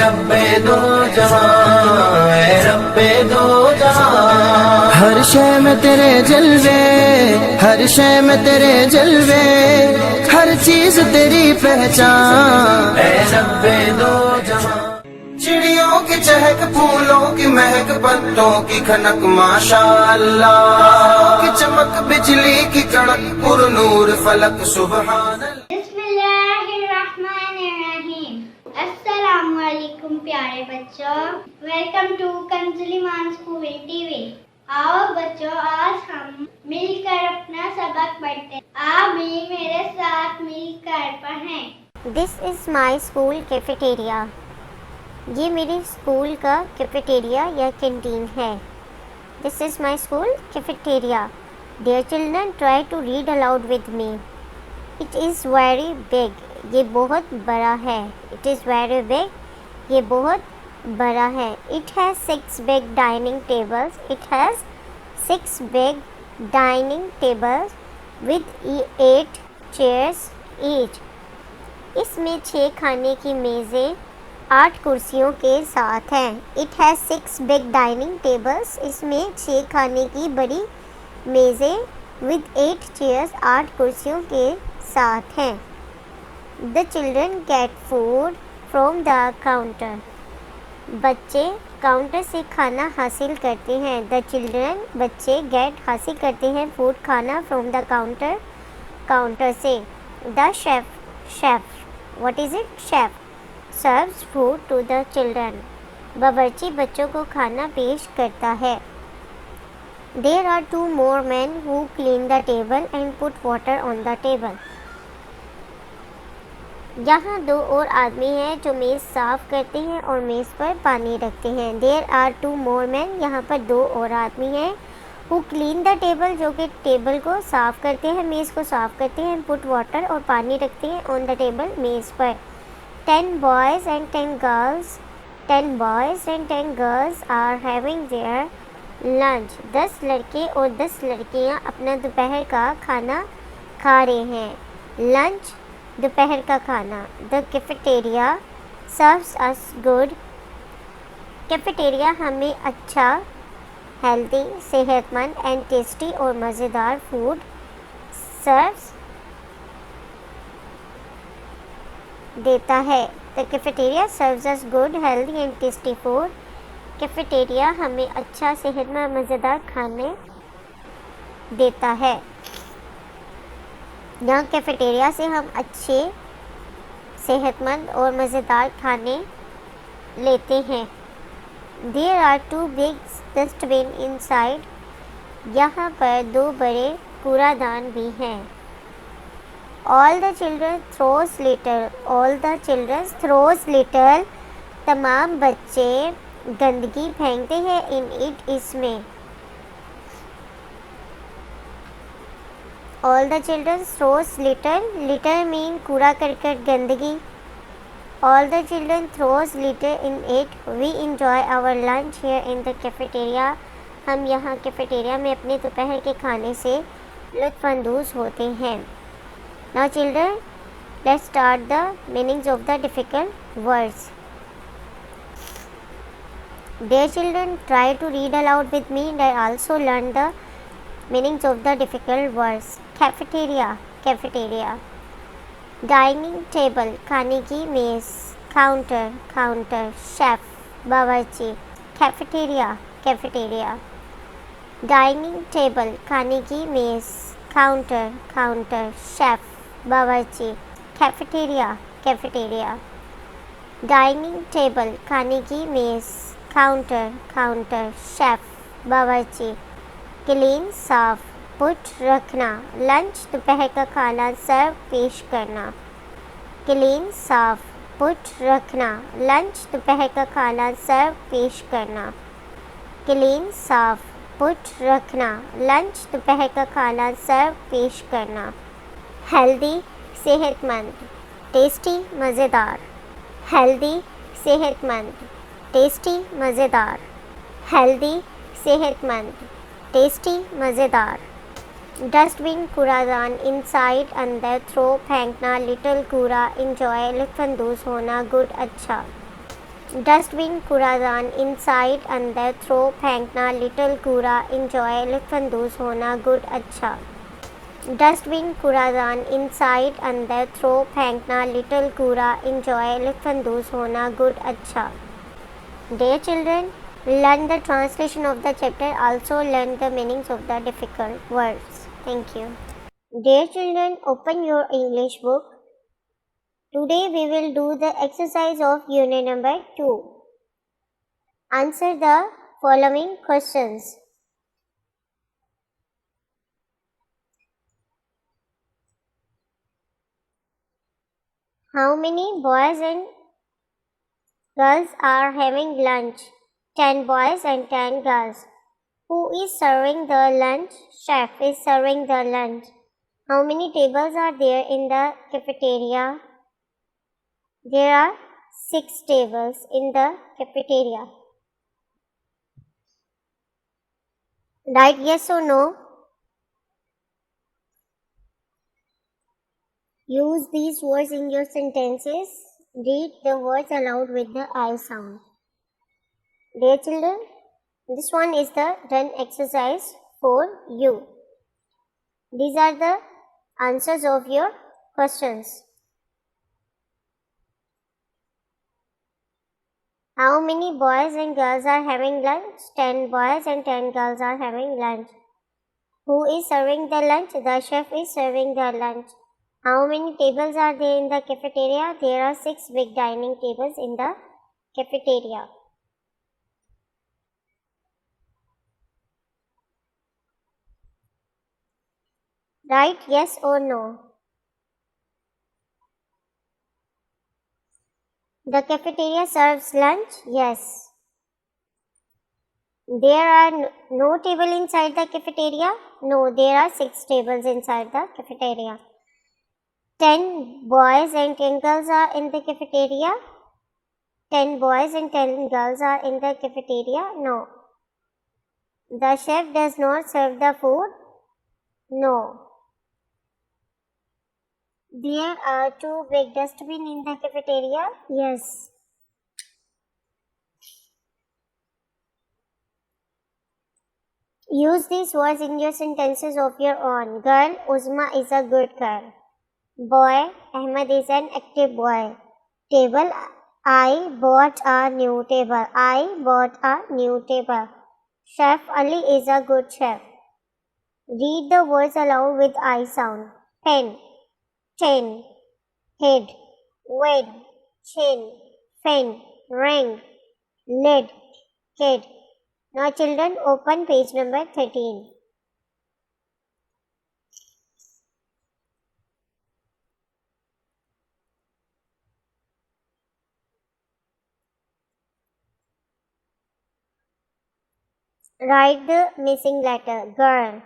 रब्बे दो जहां, ऐ रब्बे दो जहां। हर शय में तेरे जलवे, हर शय में तेरे जलवे, हर चीज तेरी पहचान, ऐ रब्बे दो जहां। चिड़ियों की चहक, फूलों की महक, पत्तों की खनक, माशाअल्लाह की चमक, बिजली की कड़क, पुरनूर फलक, सुबहान अल्लाह। बिस्मिल्लाहिर्रहमानिर्रहीम। अस्सलामुअलैकुम प्यारे बच्चों, वेलकम टू कंजुलीमान स्कूल टीवी। आओ बच्चों, आज हम मिलकर अपना सबक पढ़ते हैं। आप भी मेरे साथ मिलकर पढ़ें। This is my school cafeteria. ये मेरे स्कूल का कैफेटेरिया या कैंटीन है। This is my school cafeteria. Dear children, try to read aloud with me. It is very big. ये बहुत बड़ा है। It is very big. ये बहुत बड़ा है। It has 6 big dining tables. It has 6 big dining tables with 8 chairs each. इसमें 6 खाने की मेज़ें 8 कुर्सियों के साथ हैं। It has 6 big dining tables. इसमें 6 खाने की बड़ी मेज़ें विद 8 चेयर्स 8 कुर्सियों के साथ हैं। The children get food from the counter. बच्चे काउंटर से खाना हासिल करते हैं। द चिल्ड्रन बच्चे गेट हासिल करते हैं फूड खाना फ्रॉम द काउंटर, काउंटर से। The chef what is it? Chef serves food to the children. बावर्ची बच्चों को खाना पेश करता है। There are 2 more men who clean the table and put water on the table. यहाँ 2 और आदमी हैं जो मेज़ साफ़ करते हैं और मेज़ पर पानी रखते हैं। देयर आर 2 more men, यहाँ पर 2 और आदमी हैं। who clean the table, जो कि टेबल को साफ़ करते हैं, मेज़ को साफ़ करते हैं। put water, और पानी रखते हैं on the table, मेज़ पर। 10 boys and 10 girls. 10 boys and 10 girls are having their lunch. 10 लड़के और 10 लड़कियां अपना दोपहर का खाना खा रहे हैं। लंच, दोपहर का खाना। The cafeteria serves us good. Cafeteria हमें अच्छा, हेल्दी, सेहतमंद एंड टेस्टी और मज़ेदार फूड सर्व्स देता है। The cafeteria serves us good, healthy and tasty food. Cafeteria हमें अच्छा, सेहतमंद, मज़ेदार खाने देता है। यहाँ कैफेटेरिया से हम अच्छे, सेहतमंद और मज़ेदार खाने लेते हैं। There are 2 big dustbin inside. यहाँ पर 2 बड़े कूड़ादान भी हैं। All the children throws litter. All the children throws litter. तमाम बच्चे गंदगी फेंकते हैं in it, इसमें। All the children throws litter. Litter mean कूड़ा करकट, गंदगी। All the children throws litter in it. We enjoy our lunch here in the cafeteria. हम यहाँ कैफेटेरिया में अपने दोपहर के खाने से लुत्फ़अंदोज़ होते हैं। Now children, let's start the meanings of the difficult words. Dear children, try to read aloud with me and also learn the meanings of the difficult words. Cafeteria, cafeteria. Dining table, खाने की मेज़। Counter, counter. Chef, बावर्ची। Cafeteria, cafeteria. Dining table, खाने की मेज़। Counter, counter. Chef, बावर्ची। Cafeteria, cafeteria. Dining table, खाने की मेज़। Counter, counter. शेफ़, बावर्ची। क्लीन, साफ। पुट, रखना। लंच, दोपहर का खाना। सर्व, पेश करना। क्लीन, साफ। पुट, रखना। लंच, दोपहर का खाना। सर्व, पेश करना। क्लीन, साफ। पुट, रखना। लंच, दोपहर का खाना। सर्व, पेश करना। हेल्दी, सेहतमंद। टेस्टी, मज़ेदार। हेल्दी, सेहतमंद। टेस्टी, मज़ेदार। हेल्दी, सेहतमंद। टेस्टी, मज़ेदार। डस्टबिन, कूड़ादान। इनसाइड, अंदर। थ्रो, फेंकना। लिटिल, कूड़ा। इंजॉय, लुत्फ़अंदोज़ होना। गुड, अच्छा। Dustbin कूड़ादान, inside अंदर, throw फेंकना, little कूड़ा, enjoy लुत्फानंदोज़ होना, good अच्छा. Dustbin कूड़ादान, inside अंदर, throw फेंकना, little कूड़ा, enjoy लुत्फानंदोज़ होना, good अच्छा. Dear children, learn the translation of the chapter, also learn the meanings of the difficult words. Thank you. Dear children, open your English book. Today we will do the exercise of unit number 2. Answer the following questions. How many boys and girls are having lunch? 10 boys and 10 girls. Who is serving the lunch? Chef is serving the lunch. How many tables are there in the cafeteria? There are 6 tables in the cafeteria. Write yes or no. Use these words in your sentences. Read the words aloud with the I sound. Dear children, this one is the done exercise for you. These are the answers of your questions. How many boys and girls are having lunch? 10 boys and 10 girls are having lunch. Who is serving the lunch? The chef is serving the lunch. How many tables are there in the cafeteria? There are 6 big dining tables in the cafeteria. Write yes or no. The cafeteria serves lunch? Yes. There are no table inside the cafeteria? No, there are 6 tables inside the cafeteria. 10 boys and 10 girls are in the cafeteria? 10 boys and 10 girls are in the cafeteria? No. The chef does not serve the food? No. There are 2 big dustbins in the cafeteria? Yes. Use these words in your sentences of your own. Girl, Uzma is a good girl. Boy, Ahmed is an active boy. Table, I bought a new table. I bought a new table. Chef, Ali is a good chef. Read the words aloud with I sound. Pen, tin, head, wed, chin, fin, ring, lid, kid. Now children, open page number 13. Write the missing letter. Girl,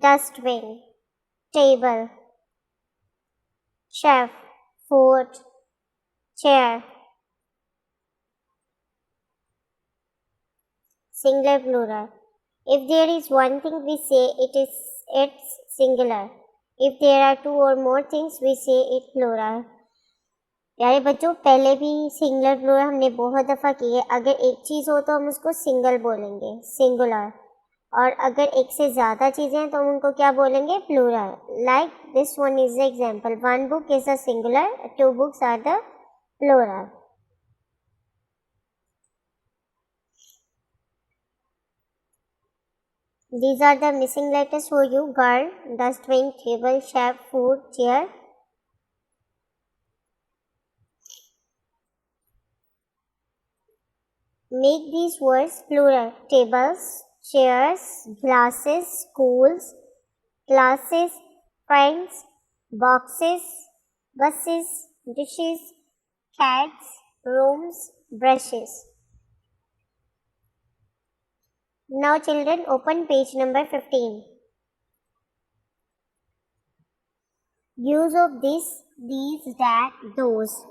dustbin, table, chef, food, chair. Singular plural. If there is one thing we say it's singular. If there are 2 or more things we say it plural. यारे बच्चों पहले भी singular plural हमने बहुत दफ़ा की है. अगर एक चीज़ हो तो हम उसको सिंगल बोलेंगे, सिंगुलर. और अगर एक से ज़्यादा चीज़ें हैं तो हम उनको क्या बोलेंगे? Plural. Like this one is the example. 1 book is a singular, 2 books are the plural. These are the missing letters for you. Girl, dustbin, table, chef, food, chair. Make these words plural. Tables, chairs, glasses, schools, classes, friends, boxes, buses, dishes, cats, rooms, brushes. Now children, open page number 15. Use of this, these, that, those.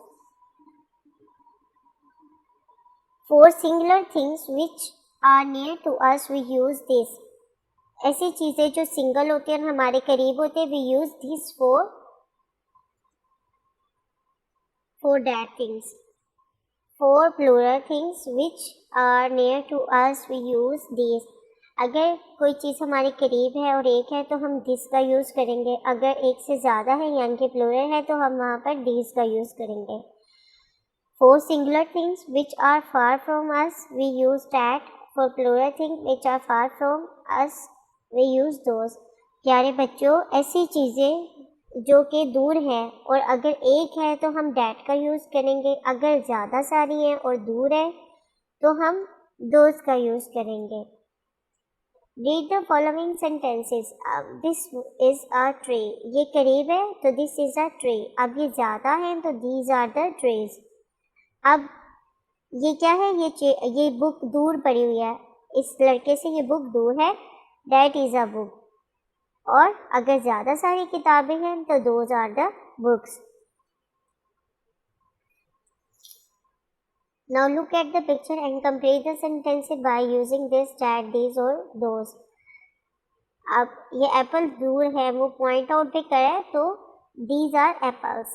For singular things which are near to us, we use this. ऐसी चीज़ें जो single होती हैं और हमारे करीब होते हैं, we use these for that things. For plural things which are near to us, we use these. अगर कोई चीज़ हमारे करीब है और एक है तो हम दिस का यूज़ करेंगे. अगर एक से ज़्यादा है यानी कि प्लूरल है तो हम वहाँ पर दीज का यूज़ करेंगे. For singular things which are far from us, we use that. For plural things which are far from us, we use those. प्यारे बच्चों, ऐसी चीज़ें जो कि दूर है और अगर एक है तो हम डैट का यूज़ करेंगे. अगर ज़्यादा सारी हैं और दूर है तो हम दोज का यूज़ करेंगे. Read the following sentences. This is a tree. ये करीब है तो this is a tree. अब ये ज़्यादा है तो these are the trees. अब ये क्या है, ये बुक दूर पड़ी हुई है. इस लड़के से ये बुक दूर है. That is a book. और अगर ज़्यादा सारी किताबें हैं तो those are the books. Now look at the picture and complete the sentences by using this, that, these or those. अब ये एप्पल दूर है, वो पॉइंट आउट पे करे तो these are apples.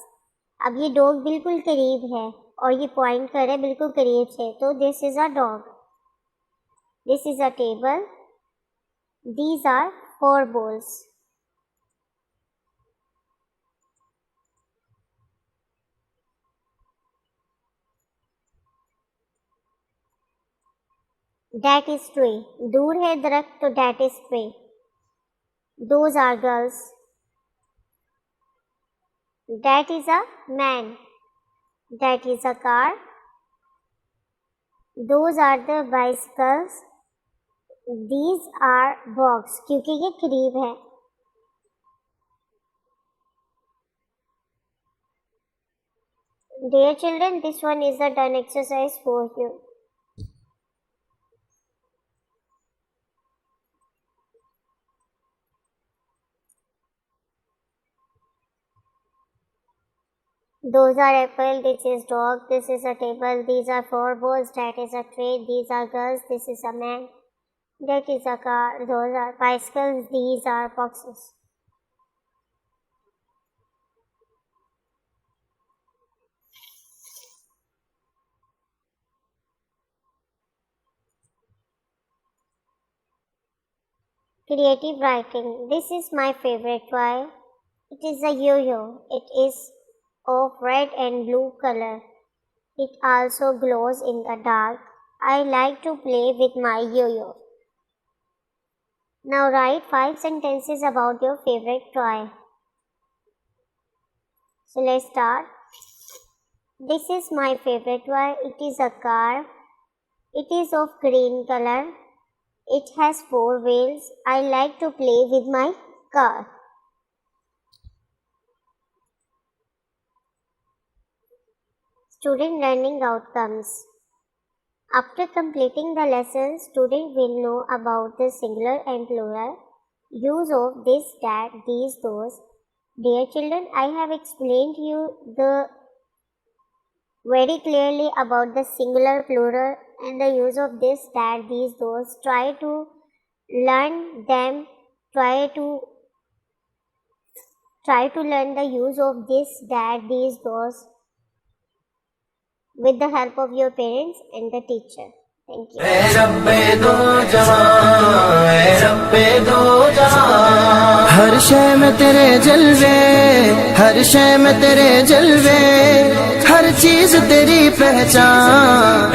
अब ये डॉग बिल्कुल करीब है और ये पॉइंट करे बिल्कुल करीब से तो this is a dog. This is a table. These are 4 balls. That is tree. दूर है दरख्त तो that is tree. Those are girls. That is a man. That is a car. Those are the bicycles. These are box. क्योंकि ये करीब है. Dear children, this one is a done exercise for you. Those are apple, this is dog, this is a table, these are 4 balls, that is a tree, these are girls, this is a man, that is a car, those are bicycles, these are boxes. Creative writing. This is my favorite toy. It is a yo-yo. It is of red and blue color. It also glows in the dark. I like to play with my yo-yo. Now write 5 sentences about your favorite toy. So let's start. This is my favorite toy. It is a car. It is of green color. It has 4 wheels. I like to play with my car. Student learning outcomes. After completing the lesson, student will know about the singular and plural use of this, that, these, those. Dear children, I have explained you very clearly about the singular, plural and the use of this, that, these, those. Try to learn them. Try to learn the use of this, that, these, those with the help of your parents and the teacher. Thank you. हर शय में तेरे जलवे, हर शय में तेरे जलवे, हर चीज तेरी पहचान.